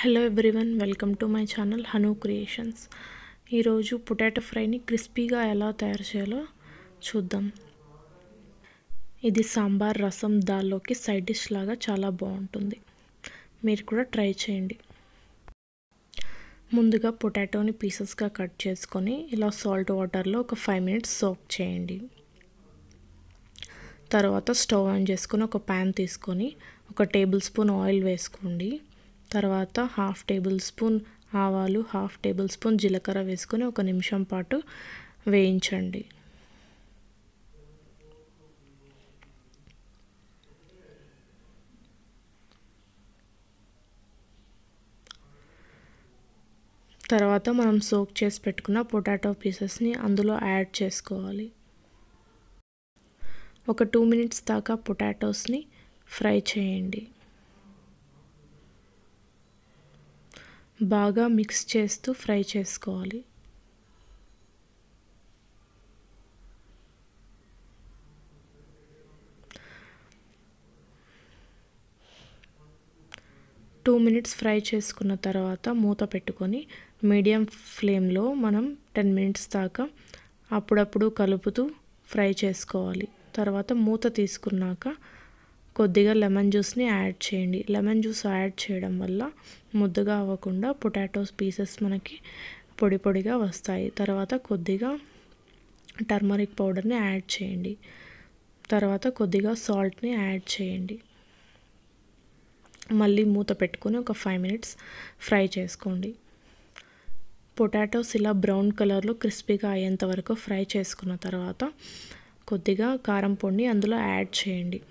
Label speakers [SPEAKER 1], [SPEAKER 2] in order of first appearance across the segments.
[SPEAKER 1] Hello everyone, welcome to my channel Hanu creations. ఈరోజు potato ఫ్రైని క్రిస్పీగా ఎలా తయారు చేయాలో చూద్దాం. ఇది సాంబార్, రసం, దాల్లోకి సైడ్ డిష్ లాగా చాలా బాగుంటుంది. మీరు కూడా ట్రై చేయండి. ముందుగా పొటాటోని పీసెస్గా కట్ చేసుకొని ఇలా సాల్ట్ వాటర్లో ఒక 5 minutes సోక్ చేయండి. తర్వాత స్టవ్ ఆన్ చేసుకొని ఒక ప్యాన్ తీసుకొని 1 tablespoon ఆయిల్ వేసుకోండి. తర్వాత 1/2 tablespoon ఆవాలు, 1/2 tablespoon జీలకర్ర వేసుకొని 1 నిమిషం పాటు వేయించండి. తర్వాత మనం సోక్ చేసి పెట్టుకున్న పొటాటో పీసెస్ని అందులో యాడ్ చేసుకోవాలి. ఒక 2 minutes దాకా పొటాటోస్ని ఫ్రై చేయండి. బాగా మిక్స్ చేస్తూ ఫ్రై చేసుకోవాలి. టూ మినిట్స్ ఫ్రై చేసుకున్న తర్వాత మూత పెట్టుకొని మీడియం ఫ్లేమ్లో మనం 10 minutes దాకా అప్పుడప్పుడు కలుపుతూ ఫ్రై చేసుకోవాలి. తర్వాత మూత తీసుకున్నాక కొద్దిగా లెమన్ జ్యూస్ని యాడ్ చేయండి. లెమన్ జ్యూస్ యాడ్ చేయడం వల్ల ముద్దగా అవ్వకుండా పొటాటోస్ పీసెస్ మనకి పొడి పొడిగా వస్తాయి. తర్వాత కొద్దిగా టర్మరిక్ పౌడర్ని యాడ్ చేయండి. తర్వాత కొద్దిగా సాల్ట్ని యాడ్ చేయండి. మళ్ళీ మూత పెట్టుకొని ఒక 5 minutes ఫ్రై చేసుకోండి. పొటాటోస్ ఇలా బ్రౌన్ కలర్లో క్రిస్పీగా అయ్యేంత వరకు ఫ్రై చేసుకున్న తర్వాత కొద్దిగా కారం పొడిని అందులో యాడ్ చేయండి.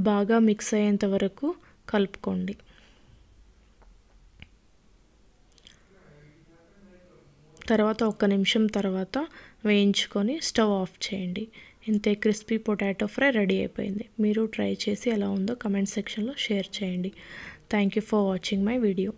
[SPEAKER 1] బాగా మిక్స్ అయ్యేంత వరకు కలుపుకోండి. తర్వాత 1 నిమిషం తర్వాత వేయించుకొని స్టవ్ ఆఫ్ చేయండి. ఇంతే, క్రిస్పీ పొటాటో ఫ్రై రెడీ అయిపోయింది. మీరు ట్రై చేసి ఎలా ఉందో కమెంట్ సెక్షన్లో షేర్ చేయండి. Thank you for watching my video.